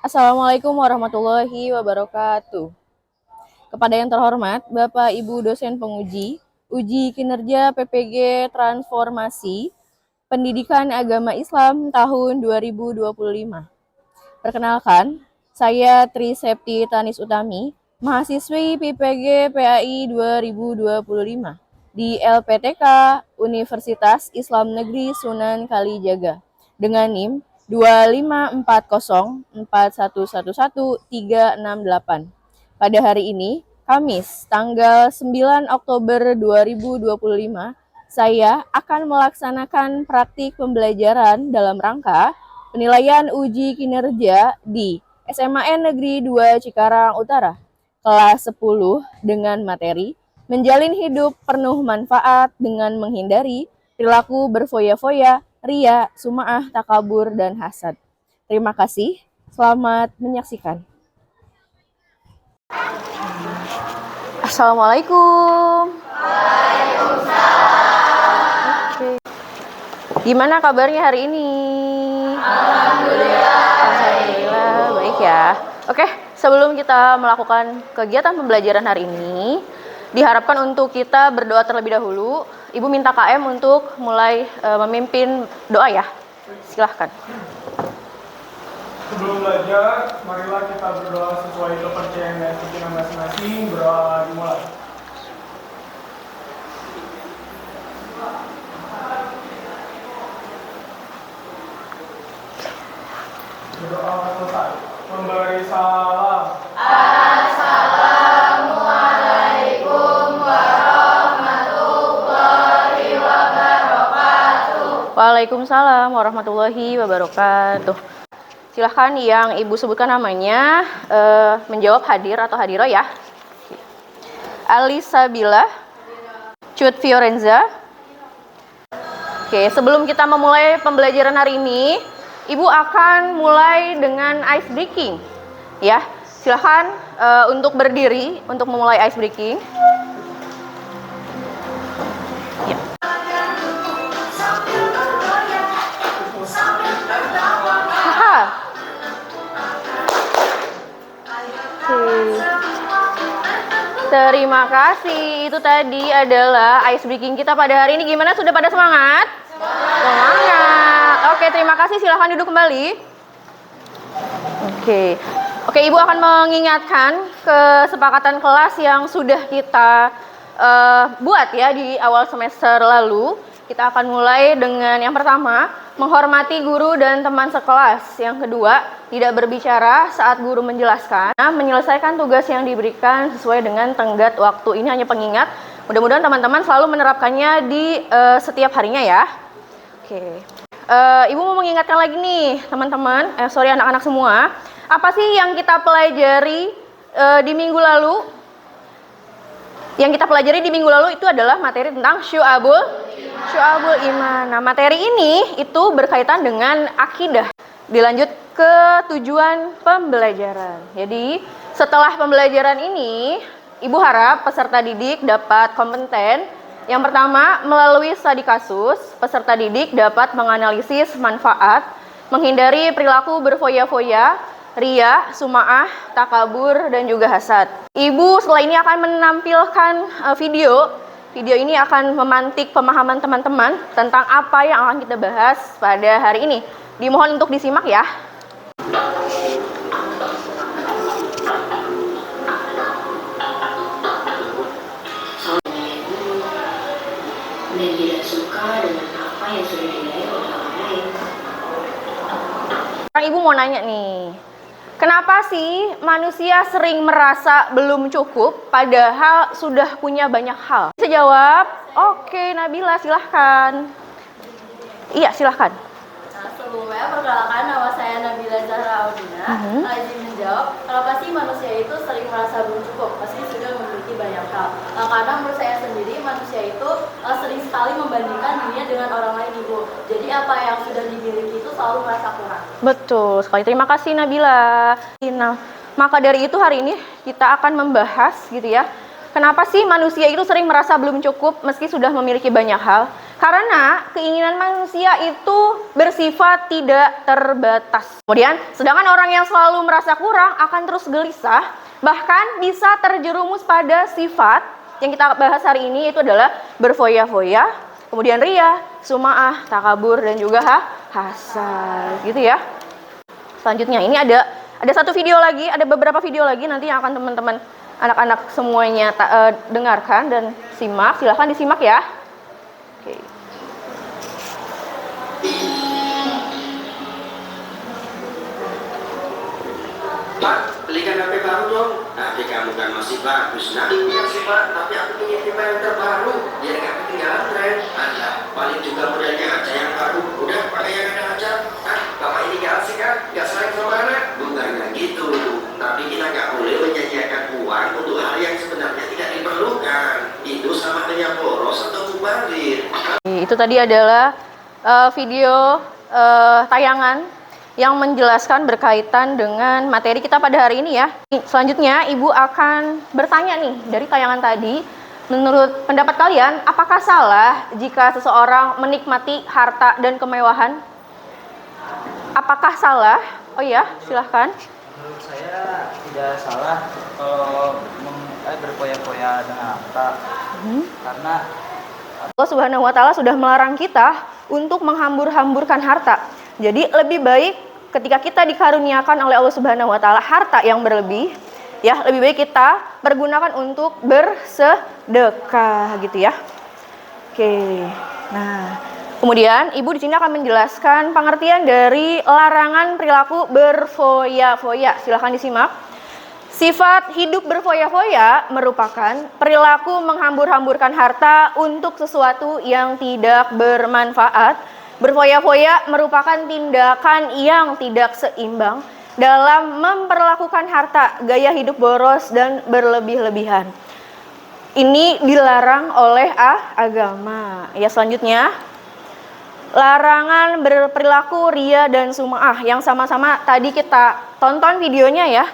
Assalamualaikum warahmatullahi wabarakatuh. Kepada yang terhormat, Bapak Ibu dosen penguji, uji kinerja PPG Transformasi Pendidikan Agama Islam tahun 2025. Perkenalkan, saya Tri Septi Tanis Utami, mahasiswi PPG PAI 2025 di LPTK Universitas Islam Negeri Sunan Kalijaga dengan NIM 25404111368. Pada hari ini, Kamis, tanggal 9 Oktober 2025, saya akan melaksanakan praktik pembelajaran dalam rangka penilaian uji kinerja di SMAN Negeri 2 Cikarang Utara, kelas 10 dengan materi menjalin hidup penuh manfaat dengan menghindari perilaku berfoya-foya, ria, sum'ah, takabur, dan hasad. Terima kasih, selamat menyaksikan. Assalamualaikum. Waalaikumsalam. Oke. Gimana kabarnya hari ini? Alhamdulillah, baik ya. Oke, sebelum kita melakukan kegiatan pembelajaran hari ini, diharapkan untuk kita berdoa terlebih dahulu. Ibu minta KM untuk mulai memimpin doa ya. Silahkan. Sebelum belajar, marilah kita berdoa sesuai kepercayaan dan keyakinan masing-masing. Berdoa dimulai. Berdoa selesai. Memberi salam. Assalamualaikum warahmatullahi wabarakatuh. Waalaikumsalam warahmatullahi wabarakatuh. Silahkan yang Ibu sebutkan namanya menjawab hadir atau hadiro ya. Alisabila Cut Fiorenza. Oke, sebelum kita memulai pembelajaran hari ini, Ibu akan mulai dengan ice breaking. Ya, silahkan untuk berdiri untuk memulai ice breaking. Ya. Terima kasih. Itu tadi adalah ice breaking kita pada hari ini. Gimana? Sudah pada semangat? Semangat. Oke, terima kasih. Silahkan duduk kembali. Oke, Ibu akan mengingatkan kesepakatan kelas yang sudah kita buat ya di awal semester lalu. Kita akan mulai dengan yang pertama, menghormati guru dan teman sekelas. Yang kedua, tidak berbicara saat guru menjelaskan, menyelesaikan tugas yang diberikan sesuai dengan tenggat waktu. Ini hanya pengingat, mudah-mudahan teman-teman selalu menerapkannya di setiap harinya ya. Oke. Ibu mau mengingatkan lagi nih teman-teman, anak-anak semua, apa sih yang kita pelajari di minggu lalu? Yang kita pelajari di minggu lalu itu adalah materi tentang syu'abul iman. Nah, materi ini itu berkaitan dengan akidah. Dilanjut ke tujuan pembelajaran. Jadi, setelah pembelajaran ini, Ibu harap peserta didik dapat kompeten. Yang pertama, melalui studi kasus, peserta didik dapat menganalisis manfaat, menghindari perilaku berfoya-foya, ria, sum'ah, takabur, dan juga hasad. Ibu setelah ini akan menampilkan video. Video ini akan memantik pemahaman teman-teman tentang apa yang akan kita bahas pada hari ini. Dimohon untuk disimak ya. Dan tidak suka dengan apa yang sudah dinilai oleh orang lain. Sekarang Ibu mau nanya nih, kenapa sih manusia sering merasa belum cukup padahal sudah punya banyak hal? Bisa jawab? Oke, Nabila silahkan. Iya, silahkan. Sebelumnya, perkenalkan nama saya Nabila Zahra Audina. Izin menjawab, kenapa sih manusia itu sering merasa belum cukup meski sudah memiliki banyak hal? Karena menurut saya sendiri, manusia itu sering sekali membandingkan dirinya dengan orang lain, Ibu. Jadi apa yang sudah dimiliki itu selalu merasa kurang. Betul sekali, terima kasih Nabila. Nah, maka dari itu hari ini kita akan membahas gitu ya, kenapa sih manusia itu sering merasa belum cukup meski sudah memiliki banyak hal? Karena keinginan manusia itu bersifat tidak terbatas. Kemudian, sedangkan orang yang selalu merasa kurang akan terus gelisah, bahkan bisa terjerumus pada sifat yang kita bahas hari ini, itu adalah berfoya-foya, kemudian riya, sum'ah, takabur, dan juga hasad, gitu ya. Selanjutnya, ini ada satu video lagi, ada beberapa video lagi nanti yang akan teman-teman anak-anak semuanya dengarkan dan simak. Silahkan disimak ya. Oke. Pak, belikan HP baru dong. HP kamu kan masih bagus. Nah, iya sih Pak, tapi aku ingin tipe yang terbaru. Biar nggak ketinggalan tren. Ada, paling juga modelnya aja yang baru. Udah, pakai yang ada aja. Ah, Bapak ini nggak asik kan? Nggak sayang sama anak? Bukannya gitu. Tapi kita nggak boleh menyanyiakan uang untuk hal yang sebenarnya tidak diperlukan. Itu sama dengan boros atau mubazir. Itu tadi adalah video tayangan yang menjelaskan berkaitan dengan materi kita pada hari ini ya. Selanjutnya, Ibu akan bertanya nih, dari tayangan tadi, menurut pendapat kalian, apakah salah jika seseorang menikmati harta dan kemewahan? Apakah salah? Oh ya, silahkan. Menurut saya tidak salah kalau berfoya-foya dengan harta. Karena Allah Subhanahu wa Ta'ala sudah melarang kita untuk menghambur-hamburkan harta. Jadi lebih baik ketika kita dikaruniakan oleh Allah Subhanahu wa Ta'ala harta yang berlebih, ya, lebih baik kita pergunakan untuk bersedekah gitu ya. Oke. Nah, kemudian Ibu di sini akan menjelaskan pengertian dari larangan perilaku berfoya-foya. Silahkan disimak. Sifat hidup berfoya-foya merupakan perilaku menghambur-hamburkan harta untuk sesuatu yang tidak bermanfaat. Berfoya-foya merupakan tindakan yang tidak seimbang dalam memperlakukan harta, gaya hidup boros dan berlebih-lebihan. Ini dilarang oleh agama. Ya, selanjutnya, larangan berperilaku riya dan sum'ah yang sama-sama tadi kita tonton videonya ya.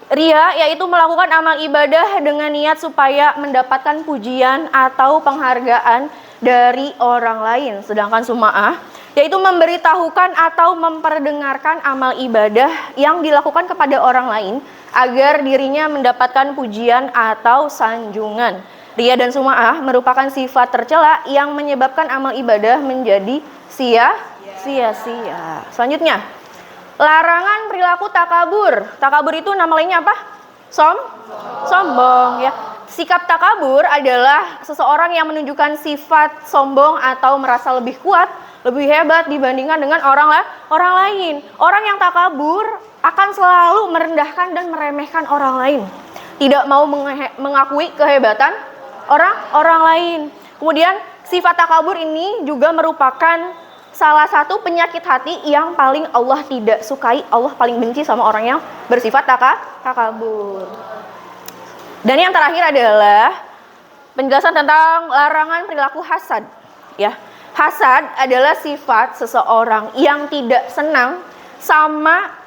Riya yaitu melakukan amal ibadah dengan niat supaya mendapatkan pujian atau penghargaan dari orang lain. Sedangkan sum'ah yaitu memberitahukan atau memperdengarkan amal ibadah yang dilakukan kepada orang lain agar dirinya mendapatkan pujian atau sanjungan. Riya dan sum'ah merupakan sifat tercela yang menyebabkan amal ibadah menjadi sia-sia. Selanjutnya, larangan perilaku takabur. Takabur itu nama lainnya apa? Sombong ya. Sikap takabur adalah seseorang yang menunjukkan sifat sombong atau merasa lebih kuat, lebih hebat dibandingkan dengan orang lain. Orang yang takabur akan selalu merendahkan dan meremehkan orang lain. Tidak mau mengakui kehebatan orang lain. Kemudian sifat takabur ini juga merupakan salah satu penyakit hati yang paling Allah tidak sukai, Allah paling benci sama orang yang bersifat takabur. Dan yang terakhir adalah penjelasan tentang larangan perilaku hasad. Ya, hasad adalah sifat seseorang yang tidak senang sama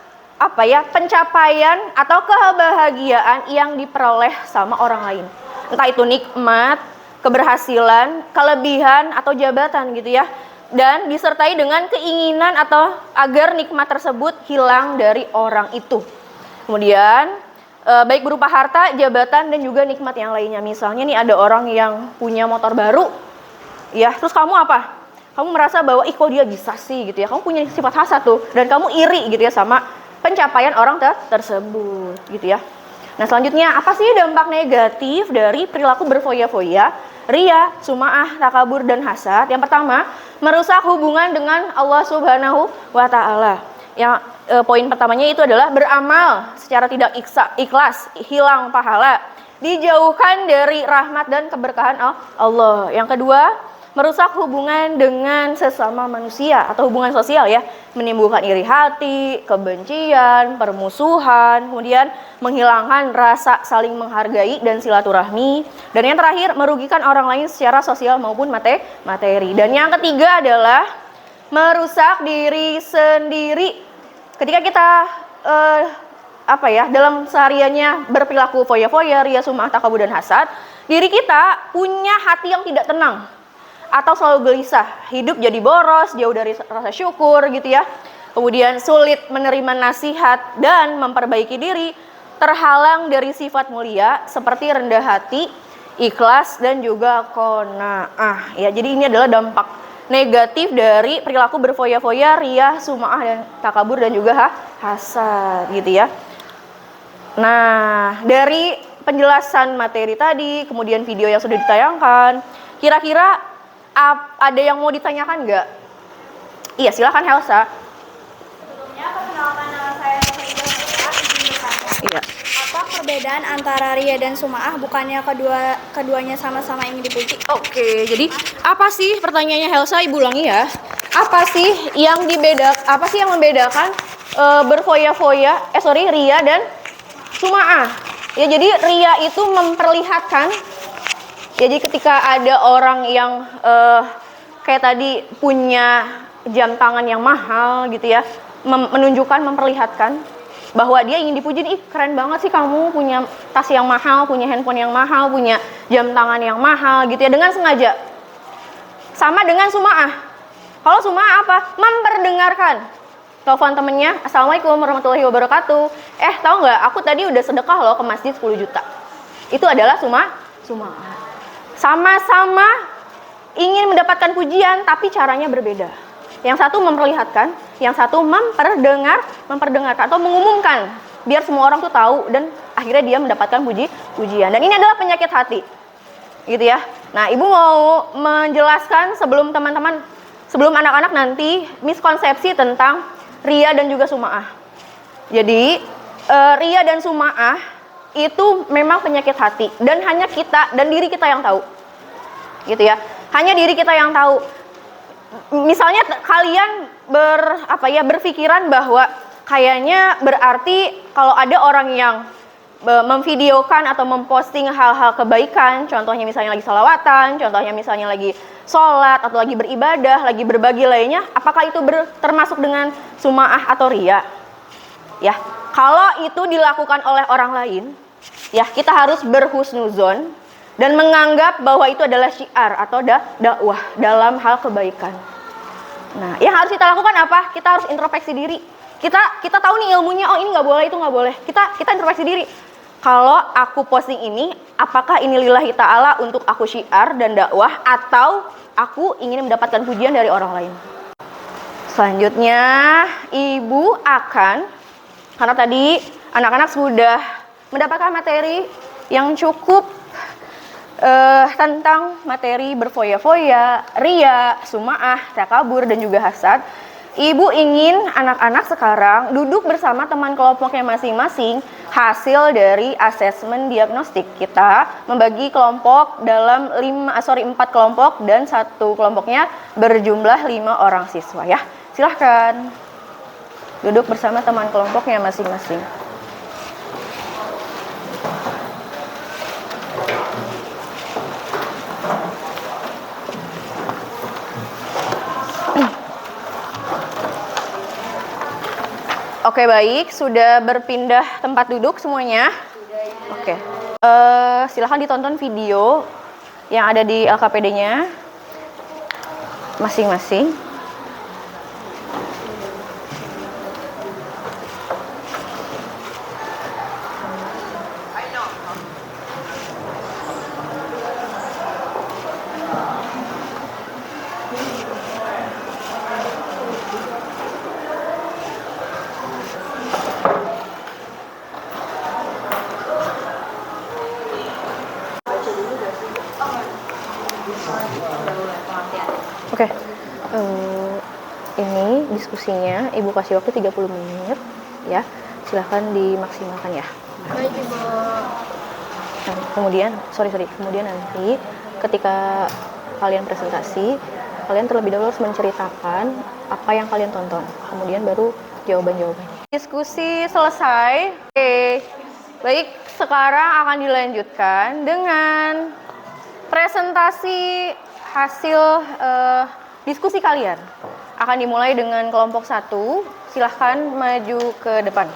pencapaian atau kebahagiaan yang diperoleh sama orang lain. Entah itu nikmat, keberhasilan, kelebihan atau jabatan gitu ya. Dan disertai dengan keinginan atau agar nikmat tersebut hilang dari orang itu. Kemudian baik berupa harta, jabatan dan juga nikmat yang lainnya. Misalnya nih ada orang yang punya motor baru, ya, terus kamu apa? Kamu merasa bahwa kok dia bisa sih gitu ya. Kamu punya sifat hasad tuh dan kamu iri gitu ya sama pencapaian orang tersebut gitu ya. Nah, selanjutnya apa sih dampak negatif dari perilaku berfoya-foya, riya, sum'ah, takabur dan hasad? Yang pertama, merusak hubungan dengan Allah Subhanahu wa Ta'ala. Yang poin pertamanya itu adalah beramal secara tidak ikhlas, hilang pahala, dijauhkan dari rahmat dan keberkahan Allah. Yang kedua, merusak hubungan dengan sesama manusia atau hubungan sosial ya, menimbulkan iri hati, kebencian, permusuhan, kemudian menghilangkan rasa saling menghargai dan silaturahmi, dan yang terakhir merugikan orang lain secara sosial maupun materi. Dan yang ketiga adalah merusak diri sendiri. Ketika kita dalam sehariannya berperilaku foya-foya, riya, sum'ah, takabur dan hasad, diri kita punya hati yang tidak tenang. atau selalu gelisah, hidup jadi boros, jauh dari rasa syukur gitu ya. Kemudian sulit menerima nasihat dan memperbaiki diri, terhalang dari sifat mulia seperti rendah hati, ikhlas dan juga qanaah. Ya, jadi ini adalah dampak negatif dari perilaku berfoya-foya, riya, sum'ah dan takabur dan juga hasad gitu ya. Nah, dari penjelasan materi tadi, kemudian video yang sudah ditayangkan, kira-kira ada yang mau ditanyakan nggak? Iya, silakan Helsa. Sebelumnya, perkenalkan nama saya Nurhaydah Fathia, izin bertanya. Iya. Apa perbedaan antara riya dan sum'ah? Bukannya keduanya sama-sama ingin dipuji? Oke, jadi apa sih pertanyaannya Helsa? Ibu ulangi ya. Apa sih yang membedakan berfoya-foya, riya dan sum'ah? Ya, jadi riya itu memperlihatkan. Jadi ketika ada orang yang kayak tadi punya jam tangan yang mahal gitu ya, menunjukkan, memperlihatkan bahwa dia ingin dipuji, ih keren banget sih kamu punya tas yang mahal, punya handphone yang mahal, punya jam tangan yang mahal gitu ya, dengan sengaja. Sama dengan sum'ah. Kalau sum'ah apa? Memperdengarkan. Telepon temennya, Assalamualaikum warahmatullahi wabarakatuh. Tahu nggak, aku tadi udah sedekah loh ke masjid 10 juta. Itu adalah sum'ah. Sama-sama ingin mendapatkan pujian, tapi caranya berbeda. Yang satu memperlihatkan, yang satu memperdengarkan atau mengumumkan, biar semua orang tuh tahu dan akhirnya dia mendapatkan pujian. Dan ini adalah penyakit hati, gitu ya. Nah, ibu mau menjelaskan sebelum anak-anak nanti miskonsepsi tentang riya dan juga sum'ah. Jadi riya dan sum'ah itu memang penyakit hati dan hanya kita dan diri kita yang tahu, gitu ya. Hanya diri kita yang tahu. Misalnya kalian berpikiran bahwa kayaknya berarti kalau ada orang yang memvideokan atau memposting hal-hal kebaikan, contohnya misalnya lagi sholawatan, contohnya misalnya lagi sholat atau lagi beribadah, lagi berbagi lainnya, apakah itu termasuk dengan sum'ah atau riya? Ya, kalau itu dilakukan oleh orang lain, ya kita harus berhusnuzon dan menganggap bahwa itu adalah syiar atau dakwah dalam hal kebaikan. Nah, yang harus kita lakukan apa? Kita harus introspeksi diri. Kita tahu nih ilmunya, oh ini nggak boleh, itu nggak boleh. Kita introspeksi diri. Kalau aku posting ini, apakah ini lillahi ta'ala untuk aku syiar dan dakwah, atau aku ingin mendapatkan pujian dari orang lain? Selanjutnya, ibu akan, karena tadi anak-anak sudah mendapatkan materi yang cukup tentang materi berfoya-foya, riya, sum'ah, takabur, dan juga hasad. Ibu ingin anak-anak sekarang duduk bersama teman kelompoknya masing-masing hasil dari asesmen diagnostik. Kita membagi kelompok dalam 4 kelompok dan satu kelompoknya berjumlah 5 orang siswa ya. Silahkan duduk bersama teman kelompoknya masing-masing. Oke, baik, sudah berpindah tempat duduk semuanya? Oke. Silahkan ditonton video yang ada di LKPD-nya masing-masing. Oke, ini diskusinya Ibu kasih waktu 30 menit ya, silahkan dimaksimalkan ya. Baik, Ibu. Kemudian nanti ketika kalian presentasi, kalian terlebih dahulu harus menceritakan apa yang kalian tonton, kemudian baru jawaban-jawabannya. Diskusi selesai. Oke, baik, sekarang akan dilanjutkan dengan presentasi hasil diskusi kalian. Akan dimulai dengan kelompok 1. Silahkan maju ke depan.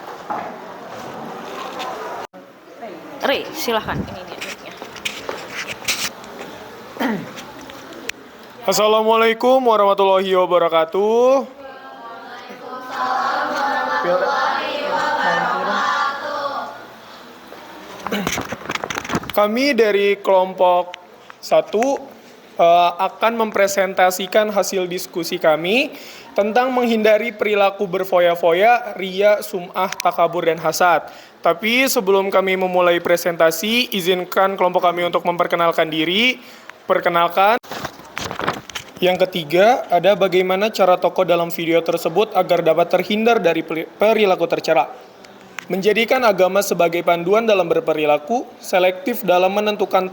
Silahkan. Ini dia mic-nya. Assalamualaikum warahmatullahi wabarakatuh. Kami dari kelompok 1 akan mempresentasikan hasil diskusi kami tentang menghindari perilaku berfoya-foya, riya, sum'ah, takabur, dan hasad. Tapi sebelum kami memulai presentasi, izinkan kelompok kami untuk memperkenalkan diri. Perkenalkan. Yang ketiga, ada bagaimana cara tokoh dalam video tersebut agar dapat terhindar dari perilaku tercela. Menjadikan agama sebagai panduan dalam berperilaku, selektif dalam menentukan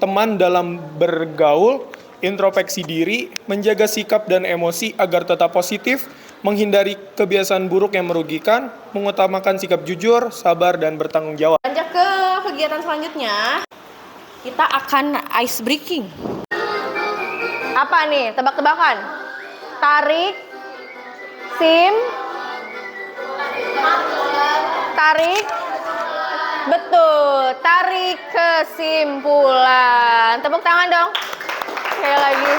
teman dalam bergaul, introspeksi diri, menjaga sikap dan emosi agar tetap positif, menghindari kebiasaan buruk yang merugikan, mengutamakan sikap jujur, sabar, dan bertanggung jawab. Lanjut ke kegiatan selanjutnya, kita akan ice breaking. Apa nih? Tebak-tebakan. Tarik, sim, tarik, betul, tarik kesimpulan. Tepuk tangan dong. Sekali lagi.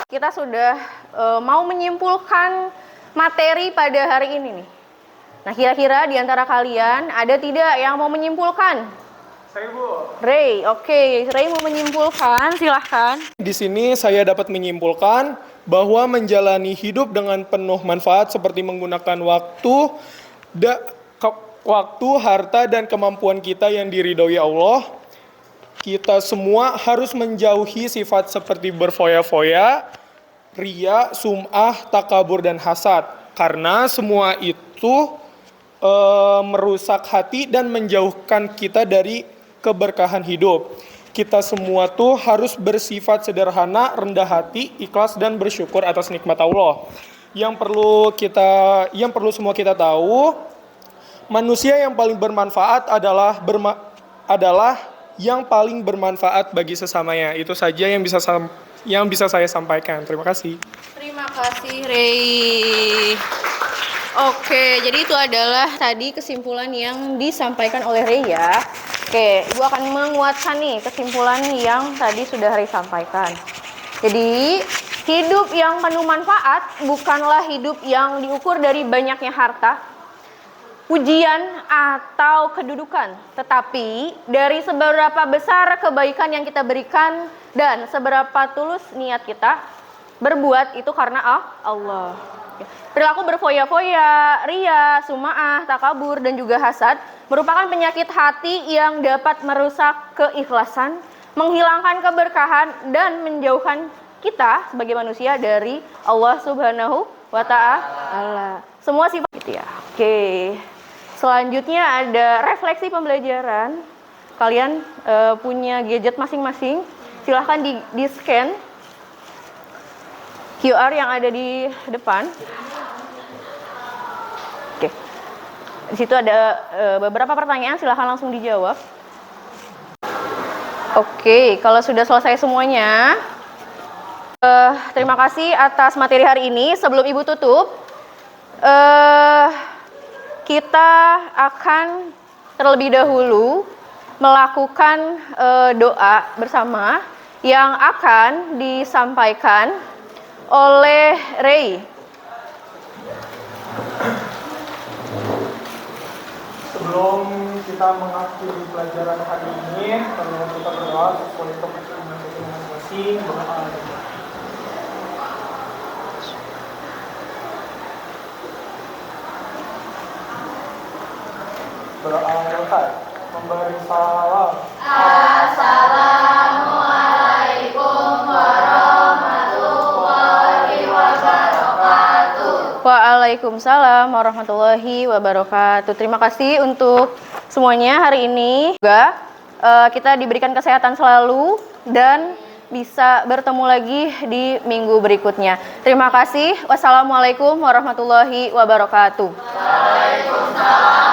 Kita sudah mau menyimpulkan materi pada hari ini nih. Nah, kira-kira di antara kalian ada tidak yang mau menyimpulkan? Saya, Bu. Ray, oke. Ray mau menyimpulkan, silahkan. Di sini saya dapat menyimpulkan bahwa menjalani hidup dengan penuh manfaat seperti menggunakan waktu, harta, dan kemampuan kita yang diridhoi Allah. Kita semua harus menjauhi sifat seperti berfoya-foya, riya, sum'ah, takabur, dan hasad. Karena semua itu merusak hati dan menjauhkan kita dari keberkahan hidup. Kita semua tuh harus bersifat sederhana, rendah hati, ikhlas, dan bersyukur atas nikmat Allah. Yang perlu semua kita tahu, manusia yang paling bermanfaat adalah yang paling bermanfaat bagi sesamanya. Itu saja yang bisa saya sampaikan. Terima kasih. Terima kasih, Ray. Oke, jadi itu adalah tadi kesimpulan yang disampaikan oleh Ray ya. Oke, Ibu akan menguatkan nih kesimpulan yang tadi sudah Ray sampaikan. Jadi, hidup yang penuh manfaat bukanlah hidup yang diukur dari banyaknya harta, pujian, atau kedudukan. Tetapi, dari seberapa besar kebaikan yang kita berikan dan seberapa tulus niat kita berbuat itu karena Allah. Perilaku berfoya-foya, riya, sum'ah, takabur, dan juga hasad merupakan penyakit hati yang dapat merusak keikhlasan, menghilangkan keberkahan, dan menjauhkan kita sebagai manusia dari Allah Subhanahu wa Ta'ala. Semua sifat gitu ya. Oke. Selanjutnya ada refleksi pembelajaran. Kalian punya gadget masing-masing. Silahkan di-scan QR yang ada di depan. Oke. Di situ ada beberapa pertanyaan, silahkan langsung dijawab. Oke, kalau sudah selesai semuanya, terima kasih atas materi hari ini. Sebelum Ibu tutup, kita akan terlebih dahulu melakukan doa bersama yang akan disampaikan oleh Ray. Sebelum kita mengakhiri pelajaran hari ini, perlu kita berdoa sesuai kepercayaan kita masing-masing. Berdoa memberi salam. Assalamualaikum warahmatullahi wabarakatuh. Waalaikumsalam warahmatullahi wabarakatuh. Terima kasih untuk semuanya hari ini. Juga kita diberikan kesehatan selalu dan bisa bertemu lagi di minggu berikutnya. Terima kasih. Wassalamualaikum warahmatullahi wabarakatuh. Waalaikumsalam.